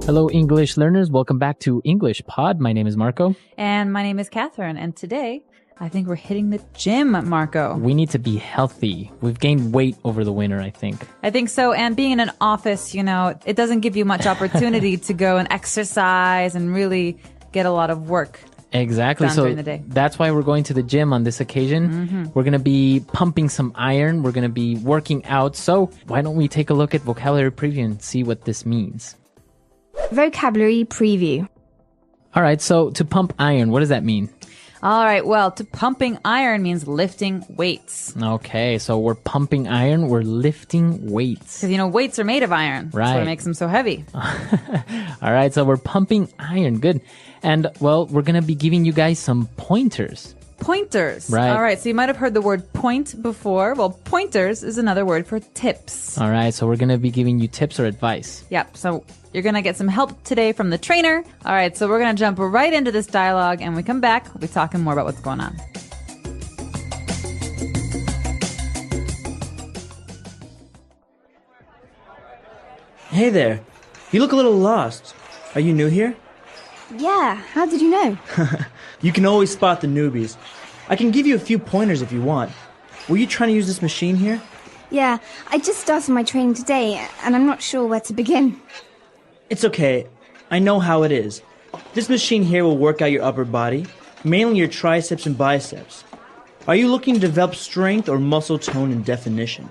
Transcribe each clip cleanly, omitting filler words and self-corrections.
Hello, English learners. Welcome back to English Pod. My name is Marco. And my name is Catherine. And today, I think we're hitting the gym, Marco. We need to be healthy. We've gained weight over the winter, I think. I think so. And being in an office, it doesn't give you much opportunity to go and exercise and really get a lot of work. Exactly. Done during the day. That's why we're going to the gym on this occasion. Mm-hmm. We're going to be pumping some iron. We're going to be working out. So why don't we take a look at vocabulary preview and see what this means? Vocabulary preview. All right. So to pump iron, what does that mean? All right. Well, to pumping iron means lifting weights. Okay. So we're pumping iron. We're lifting weights. Because, weights are made of iron. Right. That's what makes them so heavy. All right. So we're pumping iron. Good. And, well, we're going to be giving you guys some pointers. Pointers. Right. All right. So you might have heard the word point before. Well, pointers is another word for tips. All right. So we're going to be giving you tips or advice. Yep. So you're going to get some help today from the trainer. All right. So we're going to jump right into this dialogue. And when we come back, we'll be talking more about what's going on. Hey there. You look a little lost. Are you new here? Yeah, how did you know? You can always spot the newbies. I can give you a few pointers if you want. Were you trying to use this machine here? Yeah, I just started my training today, and I'm not sure where to begin. It's okay. I know how it is. This machine here will work out your upper body, mainly your triceps and biceps. Are you looking to develop strength or muscle tone and definition?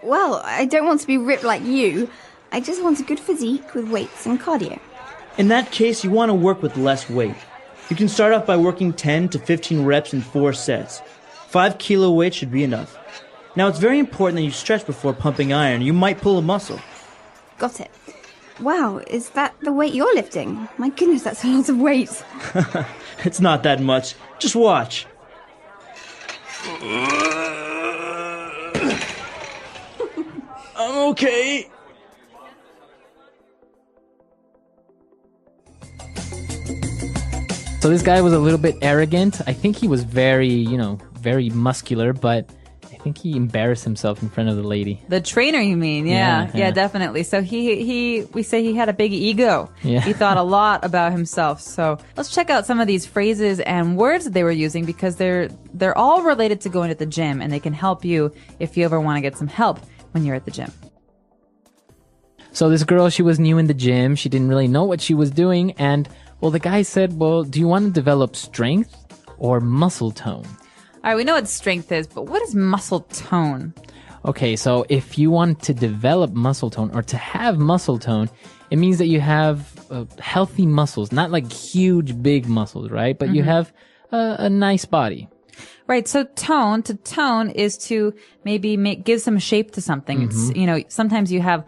Well, I don't want to be ripped like you. I just want a good physique with weights and cardio. In that case, you want to work with less weight. You can start off by working 10 to 15 reps in 4 sets. 5 kilo weight should be enough. Now, it's very important that you stretch before pumping iron. You might pull a muscle. Got it. Wow, is that the weight you're lifting? My goodness, that's a lot of weight. It's not that much. Just watch. I'm okay. So this guy was a little bit arrogant. I think he was very, very muscular, but I think he embarrassed himself in front of the lady. The trainer, you mean? Yeah, definitely. So we say he had a big ego. Yeah. He thought a lot about himself. So let's check out some of these phrases and words that they were using because they're all related to going to the gym and they can help you if you ever want to get some help when you're at the gym. So this girl, she was new in the gym. She didn't really know what she was doing. And, well, the guy said, well, do you want to develop strength or muscle tone? All right, we know what strength is, but what is muscle tone? Okay, so if you want to develop muscle tone or to have muscle tone, it means that you have healthy muscles, not like huge, big muscles, right? But you have a nice body. Right. So to tone is to maybe give some shape to something. It's, sometimes you have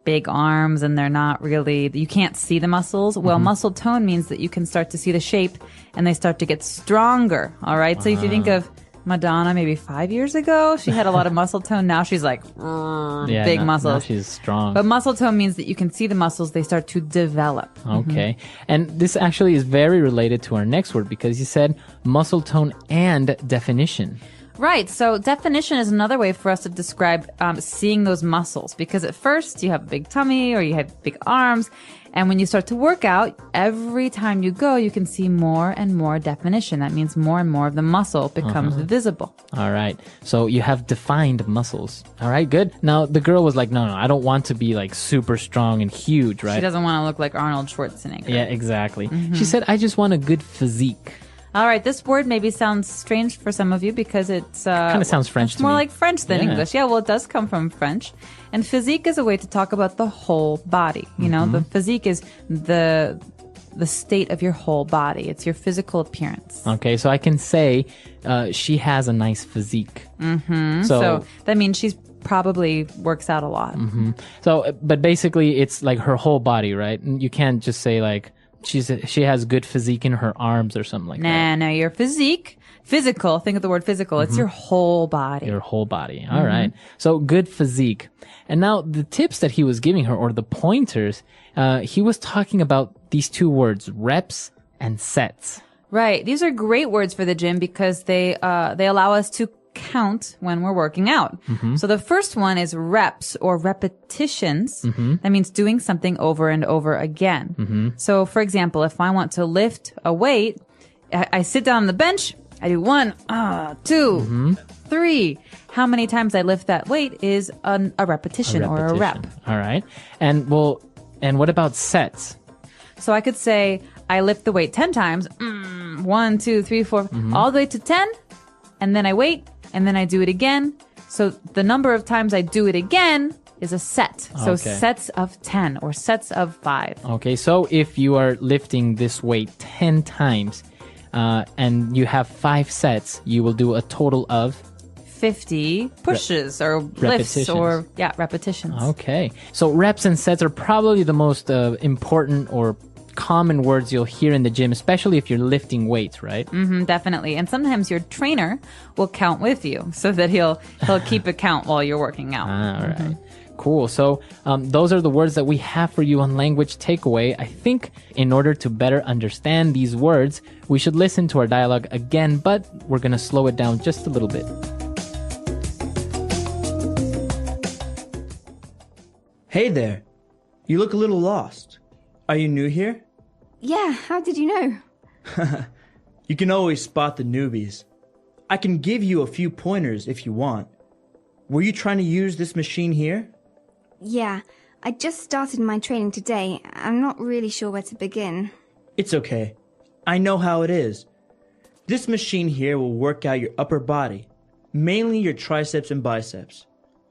big arms and they're not really, you can't see the muscles. Well, muscle tone means that you can start to see the shape and they start to get stronger. All right. So if you think of Madonna maybe 5 years ago, she had a lot of muscle tone. Now she's like big muscles. Now she's strong. But muscle tone means that you can see the muscles. They start to develop. Okay. And this actually is very related to our next word because you said muscle tone and definition. Right. So definition is another way for us to describe seeing those muscles because at first you have a big tummy or you have big arms. And when you start to work out, every time you go, you can see more and more definition. That means more and more of the muscle becomes visible. All right. So you have defined muscles. All right, good. Now the girl was like, no, I don't want to be like super strong and huge, right? She doesn't want to look like Arnold Schwarzenegger. Yeah, exactly. She said, I just want a good physique. All right, this word maybe sounds strange for some of you because it's kind of sounds French to me. More like French than English. Yeah, well, it does come from French. And physique is a way to talk about the whole body. You know, the physique is the state of your whole body. It's your physical appearance. Okay, so I can say she has a nice physique. So that means she's probably works out a lot. So, but basically, it's like her whole body, right? You can't just say like she has good physique in her arms or something like that. No, your physical, think of the word physical. It's your whole body. Your whole body. All right. So good physique. And now the tips that he was giving her or the pointers, he was talking about these two words, reps and sets. Right. These are great words for the gym because they allow us to count when we're working out. So the first one is reps or repetitions. That means doing something over and over again. So for example, if I want to lift a weight, I sit down on the bench, I do 1, 2, 3. How many times I lift that weight is a repetition or a rep. All right. And what about sets? So I could say I lift the weight 10 times, 1, 2, 3, 4, all the way to 10, and then I wait, and then I do it again. So the number of times I do it again is a set. So sets of 10 or sets of 5. Okay, so if you are lifting this weight 10 times and you have 5 sets, you will do a total of 50 pushes or lifts or repetitions. Okay. So reps and sets are probably the most important or common words you'll hear in the gym, especially if you're lifting weights, right? Definitely. And sometimes your trainer will count with you so that he'll keep a count while you're working out. All right. Cool. So those are the words that we have for you on Language Takeaway. I think in order to better understand these words, we should listen to our dialogue again, but we're going to slow it down just a little bit. Hey there. You look a little lost. Are you new here? Yeah, how did you know? You can always spot the newbies. I can give you a few pointers if you want. Were you trying to use this machine here? Yeah, I just started my training today. I'm not really sure where to begin. It's okay. I know how it is. This machine here will work out your upper body, mainly your triceps and biceps.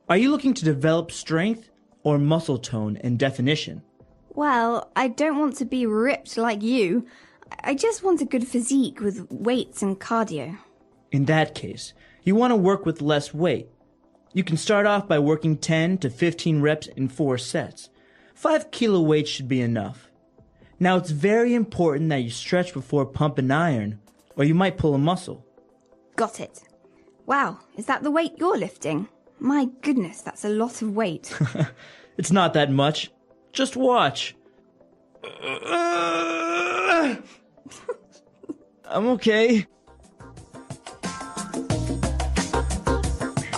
Are you looking to develop strength or muscle tone and definition? Well, I don't want to be ripped like you. I just want a good physique with weights and cardio. In that case, you want to work with less weight. You can start off by working 10 to 15 reps in 4 sets. 5 kilo weights should be enough. Now it's very important that you stretch before pump and iron, or you might pull a muscle. Got it. Wow, is that the weight you're lifting? My goodness, that's a lot of weight. It's not that much. Just watch. I'm okay.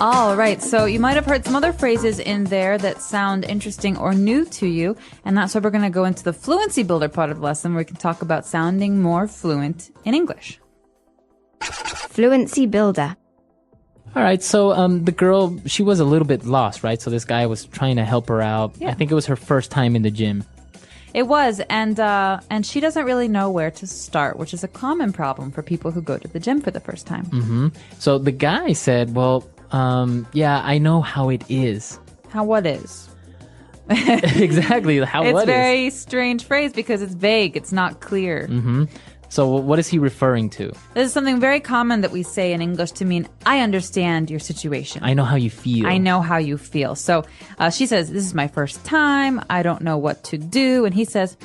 All right, so you might have heard some other phrases in there that sound interesting or new to you, and that's why we're going to go into the Fluency Builder part of the lesson where we can talk about sounding more fluent in English. Fluency Builder. All right, so the girl, she was a little bit lost, right? So this guy was trying to help her out. Yeah. I think it was her first time in the gym. It was, and she doesn't really know where to start, which is a common problem for people who go to the gym for the first time. So the guy said, well, yeah, I know how it is. How what is? Exactly, how It's what a is. very strange phrase because it's vague. It's not clear. So what is he referring to? This is something very common that we say in English to mean, I understand your situation. I know how you feel. I know how you feel. So she says, this is my first time. I don't know what to do. And he says,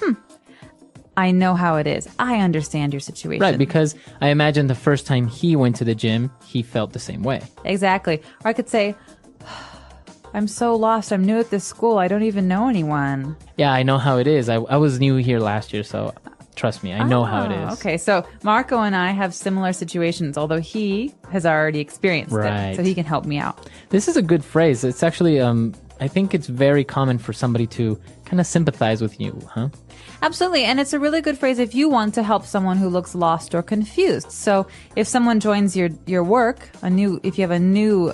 I know how it is. I understand your situation. Right, because I imagine the first time he went to the gym, he felt the same way. Exactly. Or I could say, I'm so lost. I'm new at this school. I don't even know anyone. Yeah, I know how it is. I was new here last year, so trust me, I know how it is. Okay, so Marco and I have similar situations, although he has already experienced Right. it, so he can help me out. This is a good phrase. It's actually, I think it's very common for somebody to kind of sympathize with you, huh? Absolutely, and it's a really good phrase if you want to help someone who looks lost or confused. So if someone joins your work, if you have a new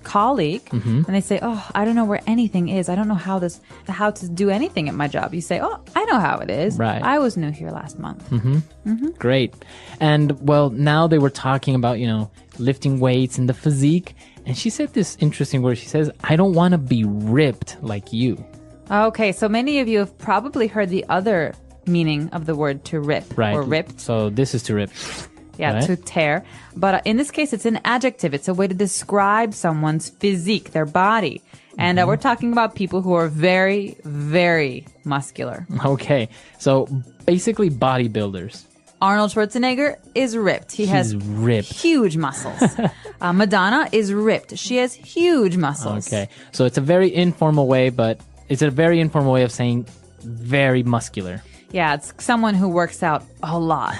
colleague, and they say, "Oh, I don't know where anything is. I don't know how to do anything at my job." You say, "Oh, I know how it is. Right. I was new here last month." Great. And well, now they were talking about, lifting weights and the physique. And she said this interesting word. She says, I don't want to be ripped like you. Okay, so many of you have probably heard the other meaning of the word to rip Right. or ripped. So this is to rip. Yeah, right? to tear. But in this case, it's an adjective. It's a way to describe someone's physique, their body. And we're talking about people who are very, very muscular. Okay. So basically bodybuilders. Arnold Schwarzenegger is ripped. He's ripped. huge muscles. Madonna is ripped. She has huge muscles. Okay. So it's a very informal way, but it's a very informal way of saying very muscular. Yeah, it's someone who works out a lot.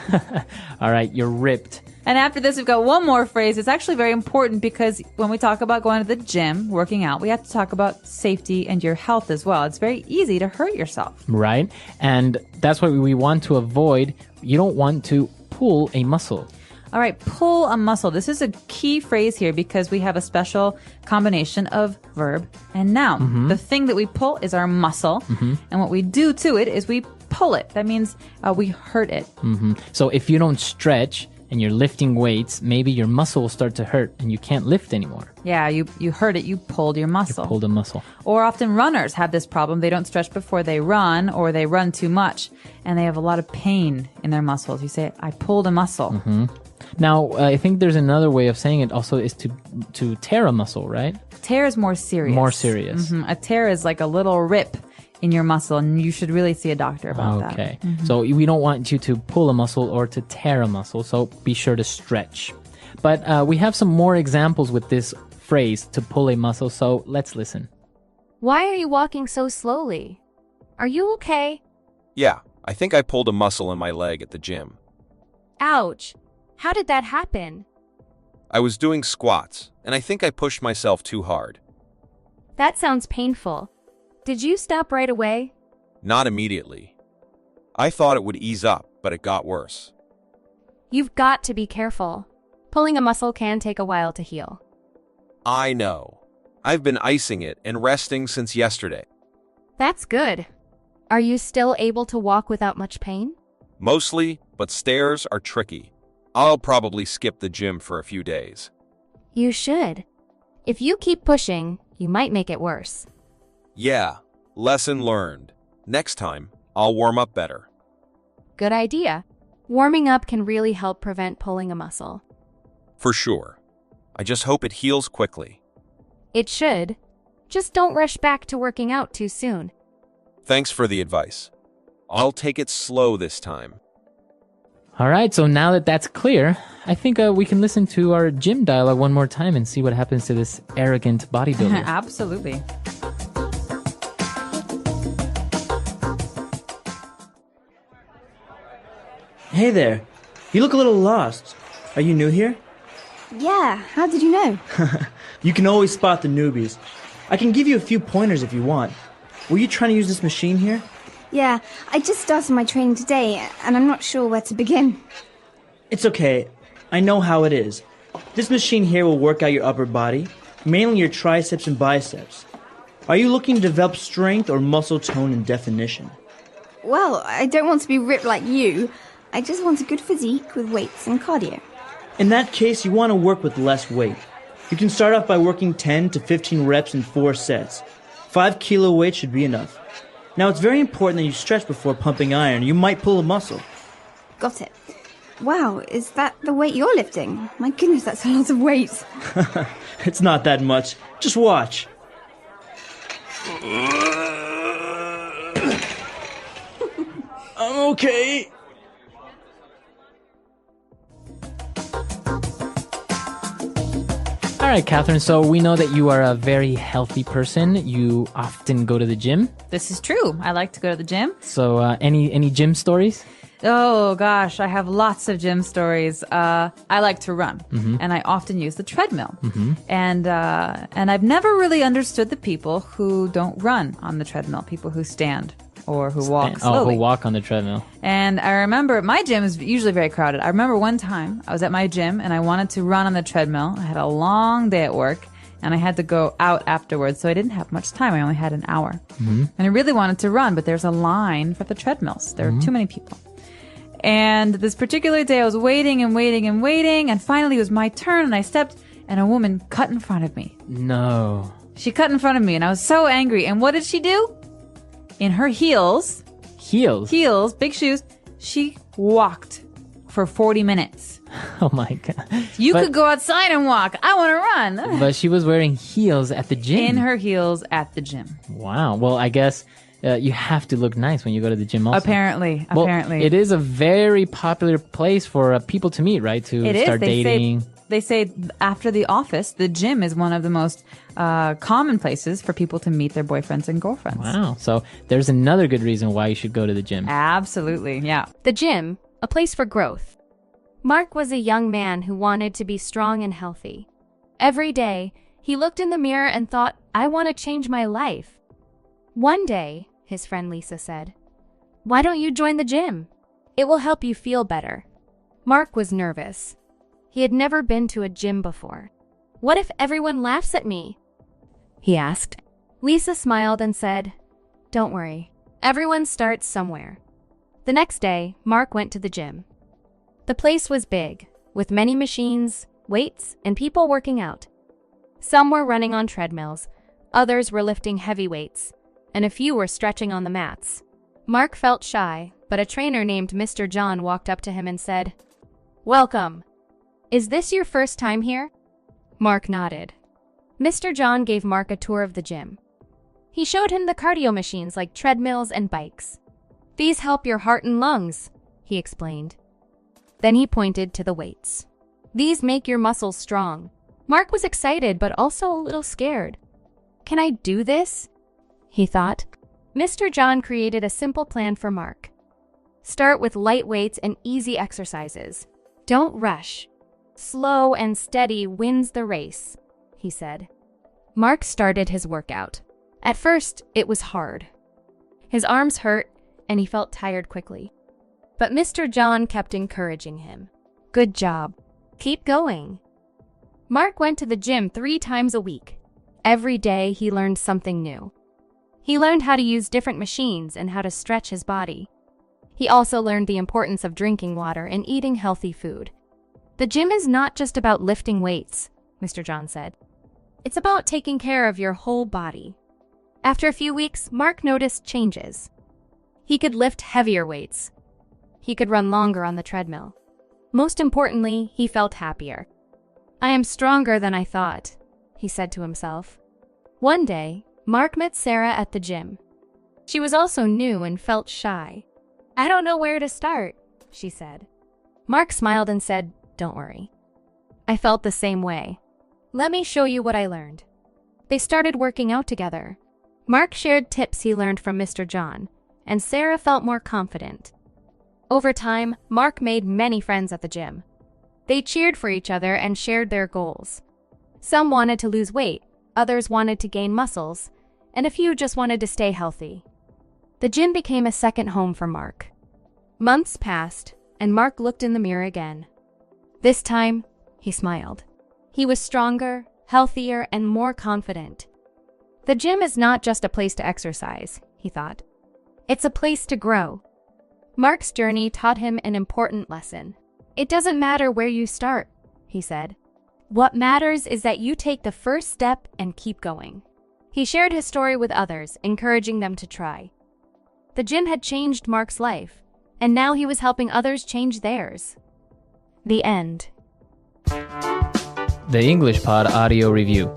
All right. You're ripped. And after this, we've got one more phrase. It's actually very important because when we talk about going to the gym, working out, we have to talk about safety and your health as well. It's very easy to hurt yourself. Right. And that's what we want to avoid. You don't want to pull a muscle. All right, pull a muscle. This is a key phrase here because we have a special combination of verb and noun. The thing that we pull is our muscle. And what we do to it is we pull it. That means we hurt it. So if you don't stretch and you're lifting weights, maybe your muscle will start to hurt and you can't lift anymore. Yeah, you hurt it. You pulled your muscle. You pulled a muscle. Or often runners have this problem. They don't stretch before they run, or they run too much and they have a lot of pain in their muscles. You say, I pulled a muscle. Now, I think there's another way of saying it also is to tear a muscle, right? Tear is more serious. More serious. A tear is like a little rip in your muscle, and you should really see a doctor about that. Okay. So we don't want you to pull a muscle or to tear a muscle, so be sure to stretch. But we have some more examples with this phrase, to pull a muscle, so let's listen. Why are you walking so slowly? Are you okay? Yeah, I think I pulled a muscle in my leg at the gym. Ouch. How did that happen? I was doing squats, and I think I pushed myself too hard. That sounds painful. Did you stop right away? Not immediately. I thought it would ease up, but it got worse. You've got to be careful. Pulling a muscle can take a while to heal. I know. I've been icing it and resting since yesterday. That's good. Are you still able to walk without much pain? Mostly, but stairs are tricky. I'll probably skip the gym for a few days. You should. If you keep pushing, you might make it worse. Yeah, lesson learned. Next time, I'll warm up better. Good idea. Warming up can really help prevent pulling a muscle. For sure. I just hope it heals quickly. It should. Just don't rush back to working out too soon. Thanks for the advice. I'll take it slow this time. All right, so now that that's clear, I think we can listen to our gym dialogue one more time and see what happens to this arrogant bodybuilder. Absolutely. Hey there. You look a little lost. Are you new here? Yeah, how did you know? You can always spot the newbies. I can give you a few pointers if you want. Were you trying to use this machine here? Yeah, I just started my training today, and I'm not sure where to begin. It's okay. I know how it is. This machine here will work out your upper body, mainly your triceps and biceps. Are you looking to develop strength or muscle tone and definition? Well, I don't want to be ripped like you. I just want a good physique with weights and cardio. In that case, you want to work with less weight. You can start off by working 10 to 15 reps in 4 sets. 5 kilo weight should be enough. Now, it's very important that you stretch before pumping iron. You might pull a muscle. Got it. Wow, is that the weight you're lifting? My goodness, that's a lot of weight. It's not that much. Just watch. I'm okay. All right, Catherine, so we know that you are a very healthy person. You often go to the gym. This is true. I like to go to the gym. So any gym stories? Oh, gosh, I have lots of gym stories. I like to run, and I often use the treadmill. And I've never really understood the people who don't run on the treadmill, people who stand or who walk slowly. Who walk on the treadmill. And I remember my gym is usually very crowded. I remember one time I was at my gym and I wanted to run on the treadmill. I had a long day at work and I had to go out afterwards, so I didn't have much time. I only had an hour. And I really wanted to run, but there's a line for the treadmills. There are too many people. And this particular day I was waiting and waiting and waiting, and finally it was my turn and I stepped and a woman cut in front of me. No. She cut in front of me and I was so angry. And what did she do? In her heels, big shoes, she walked for 40 minutes. Oh my God. You could go outside and walk. I want to run. But she was wearing heels at the gym. In her heels at the gym. Wow. Well, I guess you have to look nice when you go to the gym also. Apparently. It is a very popular place for people to meet, right? To start dating. They say after the office, the gym is one of the most common places for people to meet their boyfriends and girlfriends. Wow. So there's another good reason why you should go to the gym. Absolutely. Yeah. The gym, a place for growth. Mark was a young man who wanted to be strong and healthy. Every day, he looked in the mirror and thought, I want to change my life. One day, his friend Lisa said, why don't you join the gym? It will help you feel better. Mark was nervous. He had never been to a gym before. What if everyone laughs at me? He asked. Lisa smiled and said, don't worry. Everyone starts somewhere. The next day, Mark went to the gym. The place was big, with many machines, weights, and people working out. Some were running on treadmills, others were lifting heavy weights, and a few were stretching on the mats. Mark felt shy, but a trainer named Mr. John walked up to him and said, welcome. Is this your first time here? Mark nodded. Mr. John gave Mark a tour of the gym. He showed him the cardio machines like treadmills and bikes. These help your heart and lungs, he explained. Then he pointed to the weights. These make your muscles strong. Mark was excited but also a little scared. Can I do this? He thought. Mr. John created a simple plan for Mark. Start with light weights and easy exercises. Don't rush. Slow and steady wins the race, he said. Mark started his workout. At first, it was hard. His arms hurt and he felt tired quickly. But Mr. John kept encouraging him. Good job. Keep going. Mark went to the gym 3 times a week. Every day he learned something new. He learned how to use different machines and how to stretch his body. He also learned the importance of drinking water and eating healthy food. The gym is not just about lifting weights, Mr. John said. It's about taking care of your whole body. After a few weeks, Mark noticed changes. He could lift heavier weights. He could run longer on the treadmill. Most importantly, he felt happier. I am stronger than I thought, he said to himself. One day, Mark met Sarah at the gym. She was also new and felt shy. I don't know where to start, she said. Mark smiled and said, don't worry. I felt the same way. Let me show you what I learned. They started working out together. Mark shared tips he learned from Mr. John, and Sarah felt more confident. Over time, Mark made many friends at the gym. They cheered for each other and shared their goals. Some wanted to lose weight, others wanted to gain muscles, and a few just wanted to stay healthy. The gym became a second home for Mark. Months passed, and Mark looked in the mirror again. This time, he smiled. He was stronger, healthier, and more confident. The gym is not just a place to exercise, he thought. It's a place to grow. Mark's journey taught him an important lesson. It doesn't matter where you start, he said. What matters is that you take the first step and keep going. He shared his story with others, encouraging them to try. The gym had changed Mark's life, and now he was helping others change theirs. The end. The English Pod Audio Review.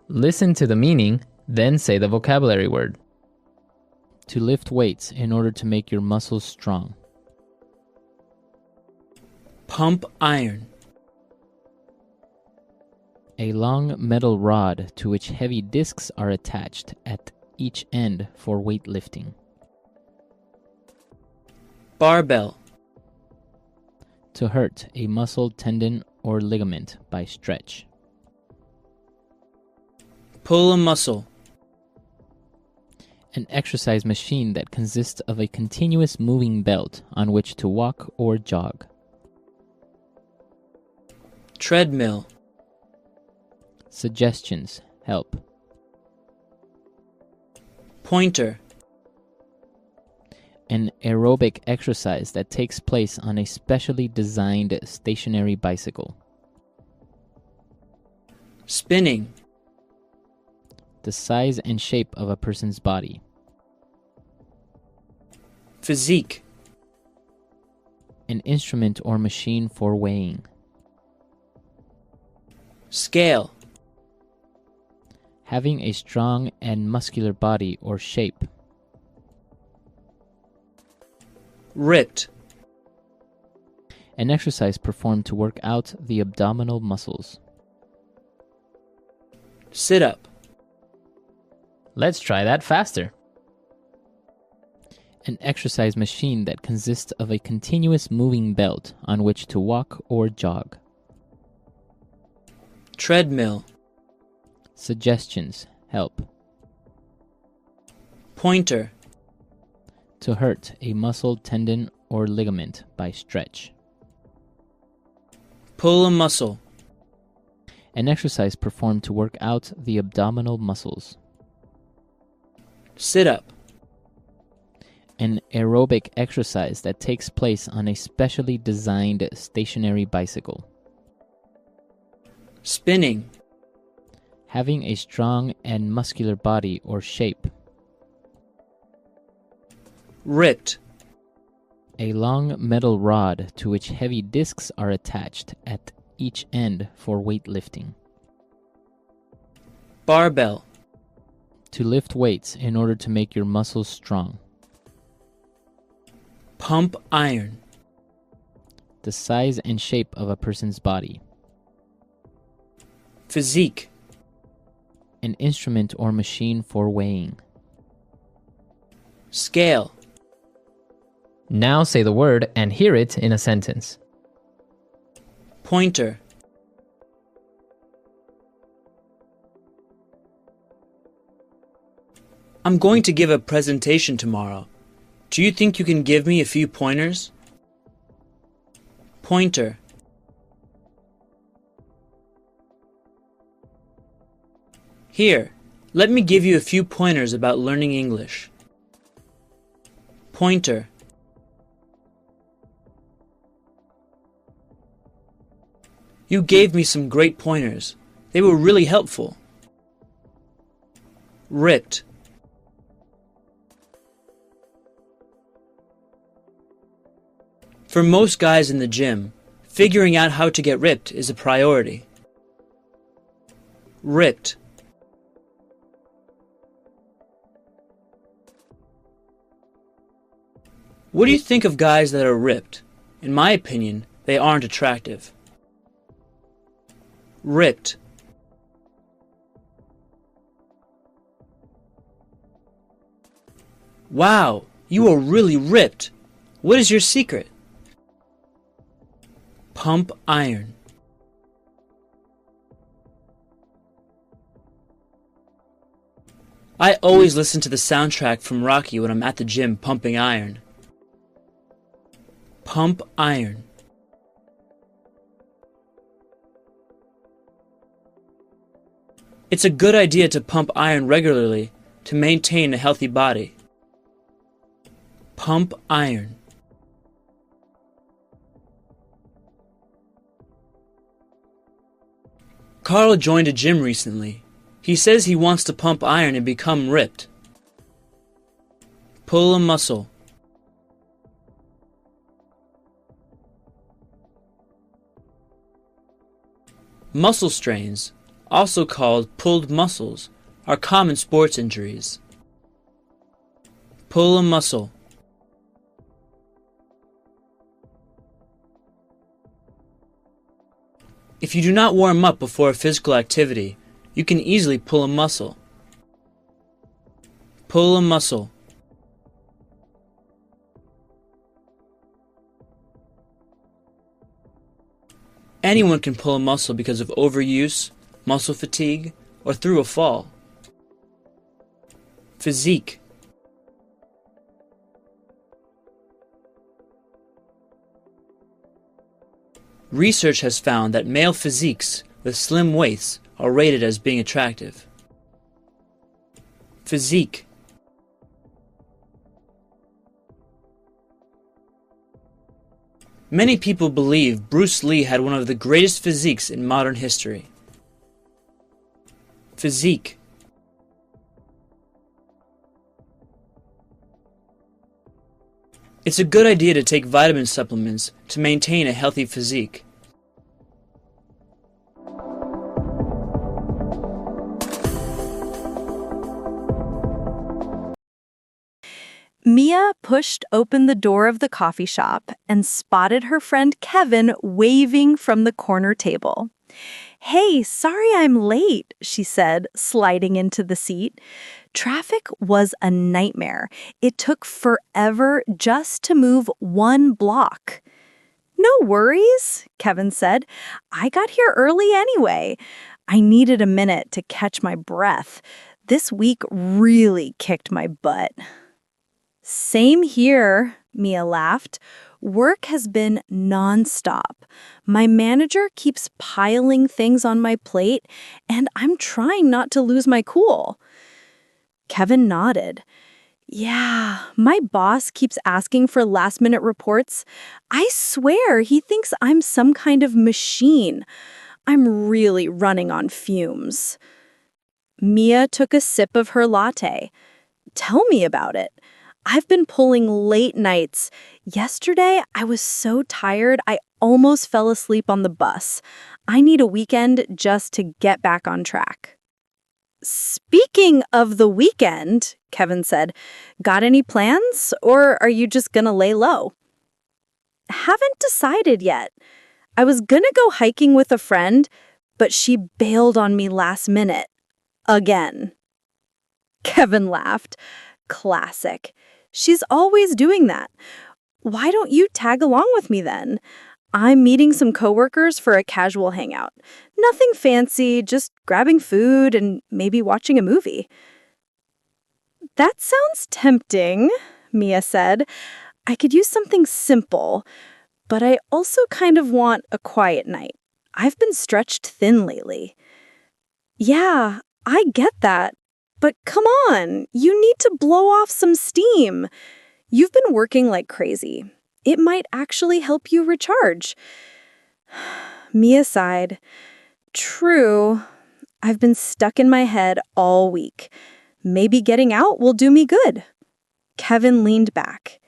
Listen to the meaning, then say the vocabulary word. To lift weights in order to make your muscles strong. Pump iron. A long metal rod to which heavy discs are attached at each end for weightlifting. Barbell. To hurt a muscle, tendon, or ligament by stretch. Pull a muscle. An exercise machine that consists of a continuous moving belt on which to walk or jog. Treadmill. Suggestions help. Pointer. An aerobic exercise that takes place on a specially designed stationary bicycle. Spinning. The size and shape of a person's body. Physique. An instrument or machine for weighing. Scale. Having a strong and muscular body or shape. Ripped. An exercise performed to work out the abdominal muscles. Sit up. Let's try that faster. An exercise machine that consists of a continuous moving belt on which to walk or jog. Treadmill. Suggestions. Help. Pointer. To hurt a muscle, tendon, or ligament by stretch. Pull a muscle. An exercise performed to work out the abdominal muscles. Sit up. An aerobic exercise that takes place on a specially designed stationary bicycle. Spinning. Having a strong and muscular body or shape. Ripped. A long metal rod to which heavy discs are attached at each end for weightlifting. Barbell. To lift weights in order to make your muscles strong. Pump iron. The size and shape of a person's body. Physique. An instrument or machine for weighing. Scale. Now say the word and hear it in a sentence. Pointer. I'm going to give a presentation tomorrow. Do you think you can give me a few pointers? Pointer. Here, let me give you a few pointers about learning English. Pointer. You gave me some great pointers. They were really helpful. Ripped. For most guys in the gym, figuring out how to get ripped is a priority. Ripped. What do you think of guys that are ripped? In my opinion, they aren't attractive. Ripped. Wow, you are really ripped. What is your secret? Pump iron. I always listen to the soundtrack from Rocky when I'm at the gym pumping iron. Pump iron. It's a good idea to pump iron regularly to maintain a healthy body. Pump iron. Carl joined a gym recently. He says he wants to pump iron and become ripped. Pull a muscle. Muscle strains, also called pulled muscles, are common sports injuries. Pull a muscle. If you do not warm up before a physical activity, you can easily pull a muscle. Pull a muscle. Anyone can pull a muscle because of overuse, muscle fatigue, or through a fall. Physique. Research has found that male physiques with slim waists are rated as being attractive. Physique. Many people believe Bruce Lee had one of the greatest physiques in modern history. Physique. It's a good idea to take vitamin supplements to maintain a healthy physique. Mia pushed open the door of the coffee shop and spotted her friend Kevin waving from the corner table. Hey, sorry I'm late, she said, sliding into the seat. Traffic was a nightmare. It took forever just to move 1 block. No worries, Kevin said. I got here early anyway. I needed a minute to catch my breath. This week really kicked my butt. Same here, Mia laughed. Work has been nonstop. My manager keeps piling things on my plate, and I'm trying not to lose my cool. Kevin nodded. Yeah, my boss keeps asking for last-minute reports. I swear he thinks I'm some kind of machine. I'm really running on fumes. Mia took a sip of her latte. Tell me about it. I've been pulling late nights. Yesterday, I was so tired I almost fell asleep on the bus. I need a weekend just to get back on track. Speaking of the weekend, Kevin said, got any plans, or are you just gonna lay low? Haven't decided yet. I was gonna go hiking with a friend, but she bailed on me last minute. Again. Kevin laughed. Classic. She's always doing that. Why don't you tag along with me then? I'm meeting some coworkers for a casual hangout. Nothing fancy, just grabbing food and maybe watching a movie. That sounds tempting, Mia said. I could use something simple, but I also kind of want a quiet night. I've been stretched thin lately. Yeah, I get that. But come on, you need to blow off some steam. You've been working like crazy. It might actually help you recharge. Mia sighed. True. I've been stuck in my head all week. Maybe getting out will do me good. Kevin leaned back.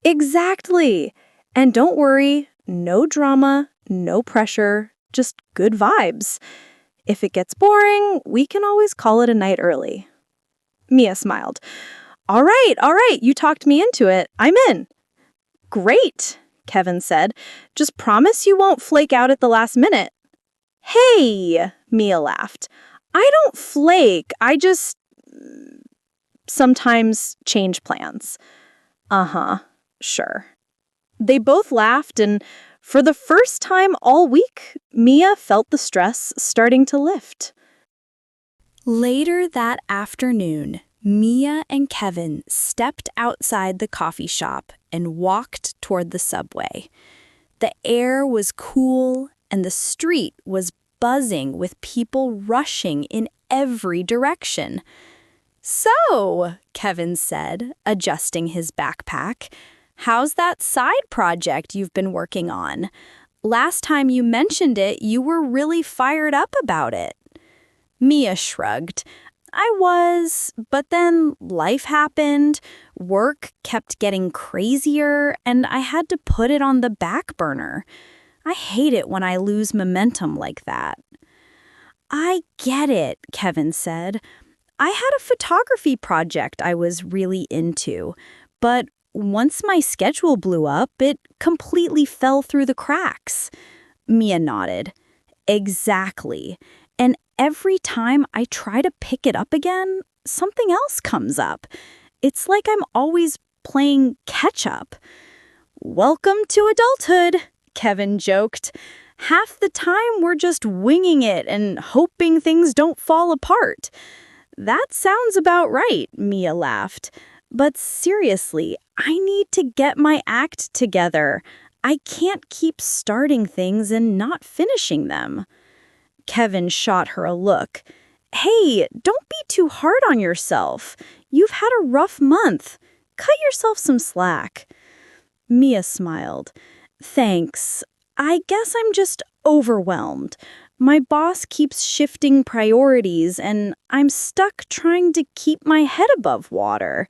Exactly. And don't worry, no drama, no pressure, just good vibes. If it gets boring, we can always call it a night early. Mia smiled. All right, you talked me into it. I'm in. Great, Kevin said. Just promise you won't flake out at the last minute. Hey, Mia laughed. I don't flake. I just sometimes change plans. Uh-huh, sure. They both laughed, and for the first time all week, Mia felt the stress starting to lift. Later that afternoon, Mia and Kevin stepped outside the coffee shop and walked toward the subway. The air was cool, and the street was buzzing with people rushing in every direction. So, Kevin said, adjusting his backpack, how's that side project you've been working on? Last time you mentioned it, you were really fired up about it. Mia shrugged. I was, but then life happened, work kept getting crazier, and I had to put it on the back burner. I hate it when I lose momentum like that. I get it, Kevin said. I had a photography project I was really into, but once my schedule blew up, it completely fell through the cracks. Mia nodded. Exactly. And every time I try to pick it up again, something else comes up. It's like I'm always playing catch-up. Welcome to adulthood, Kevin joked. Half the time we're just winging it and hoping things don't fall apart. That sounds about right, Mia laughed. But seriously, I need to get my act together. I can't keep starting things and not finishing them. Kevin shot her a look. Hey, don't be too hard on yourself. You've had a rough month. Cut yourself some slack. Mia smiled. Thanks. I guess I'm just overwhelmed. My boss keeps shifting priorities, and I'm stuck trying to keep my head above water.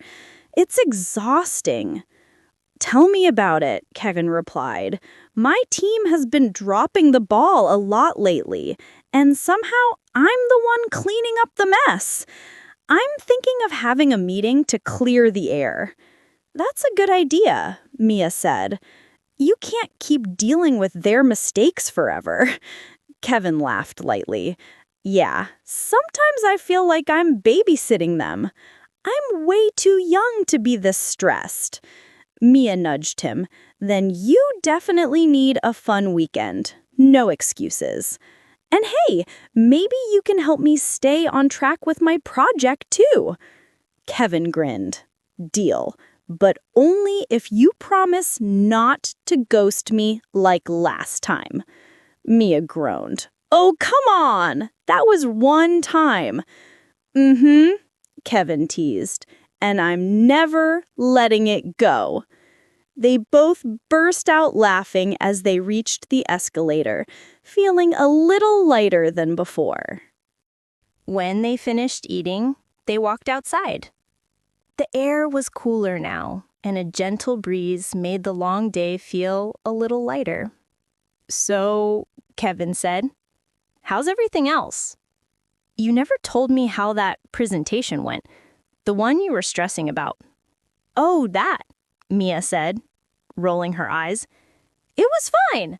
It's exhausting. Tell me about it, Kevin replied. My team has been dropping the ball a lot lately, and somehow I'm the one cleaning up the mess. I'm thinking of having a meeting to clear the air. That's a good idea, Mia said. You can't keep dealing with their mistakes forever. Kevin laughed lightly. Yeah, sometimes I feel like I'm babysitting them. I'm way too young to be this stressed. Mia nudged him. Then you definitely need a fun weekend. No excuses. And hey, maybe you can help me stay on track with my project too. Kevin grinned. Deal. But only if you promise not to ghost me like last time. Mia groaned. Oh, come on! That was one time. Kevin teased. And I'm never letting it go. They both burst out laughing as they reached the escalator, feeling a little lighter than before. When they finished eating, they walked outside. The air was cooler now, and a gentle breeze made the long day feel a little lighter. So, Kevin said, how's everything else? You never told me how that presentation went, the one you were stressing about. Oh, that, Mia said, rolling her eyes. It was fine.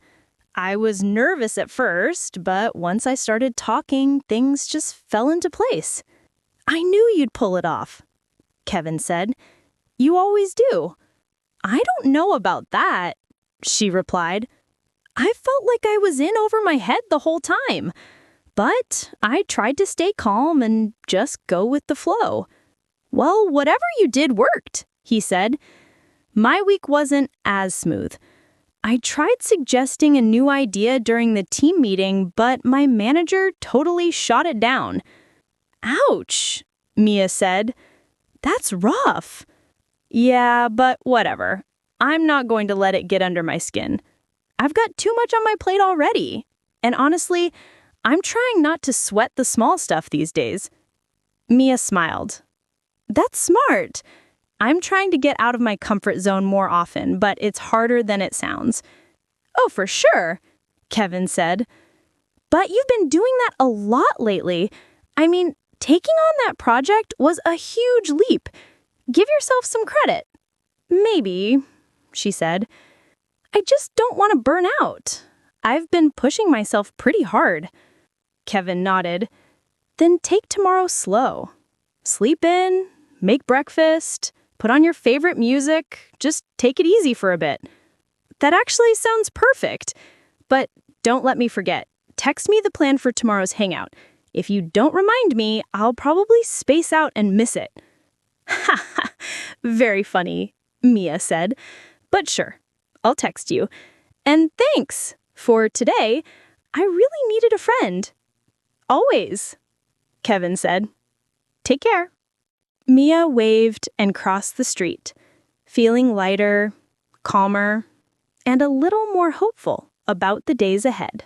I was nervous at first, but once I started talking, things just fell into place. I knew you'd pull it off, Kevin said. You always do. I don't know about that, she replied. I felt like I was in over my head the whole time. But I tried to stay calm and just go with the flow. Well, whatever you did worked, he said. My week wasn't as smooth. I tried suggesting a new idea during the team meeting, but my manager totally shot it down. Ouch, Mia said. That's rough. Yeah, but whatever. I'm not going to let it get under my skin. I've got too much on my plate already. And honestly, I'm trying not to sweat the small stuff these days. Mia smiled. That's smart. I'm trying to get out of my comfort zone more often, but it's harder than it sounds. Oh, for sure, Kevin said. But you've been doing that a lot lately. I mean, taking on that project was a huge leap. Give yourself some credit. Maybe, she said. I just don't want to burn out. I've been pushing myself pretty hard. Kevin nodded. Then take tomorrow slow. Sleep in, make breakfast, put on your favorite music, just take it easy for a bit. That actually sounds perfect. But don't let me forget. Text me the plan for tomorrow's hangout. If you don't remind me, I'll probably space out and miss it. Ha ha, very funny, Mia said. But sure, I'll text you. And thanks. For today, I really needed a friend. Always, Kevin said. Take care. Mia waved and crossed the street, feeling lighter, calmer, and a little more hopeful about the days ahead.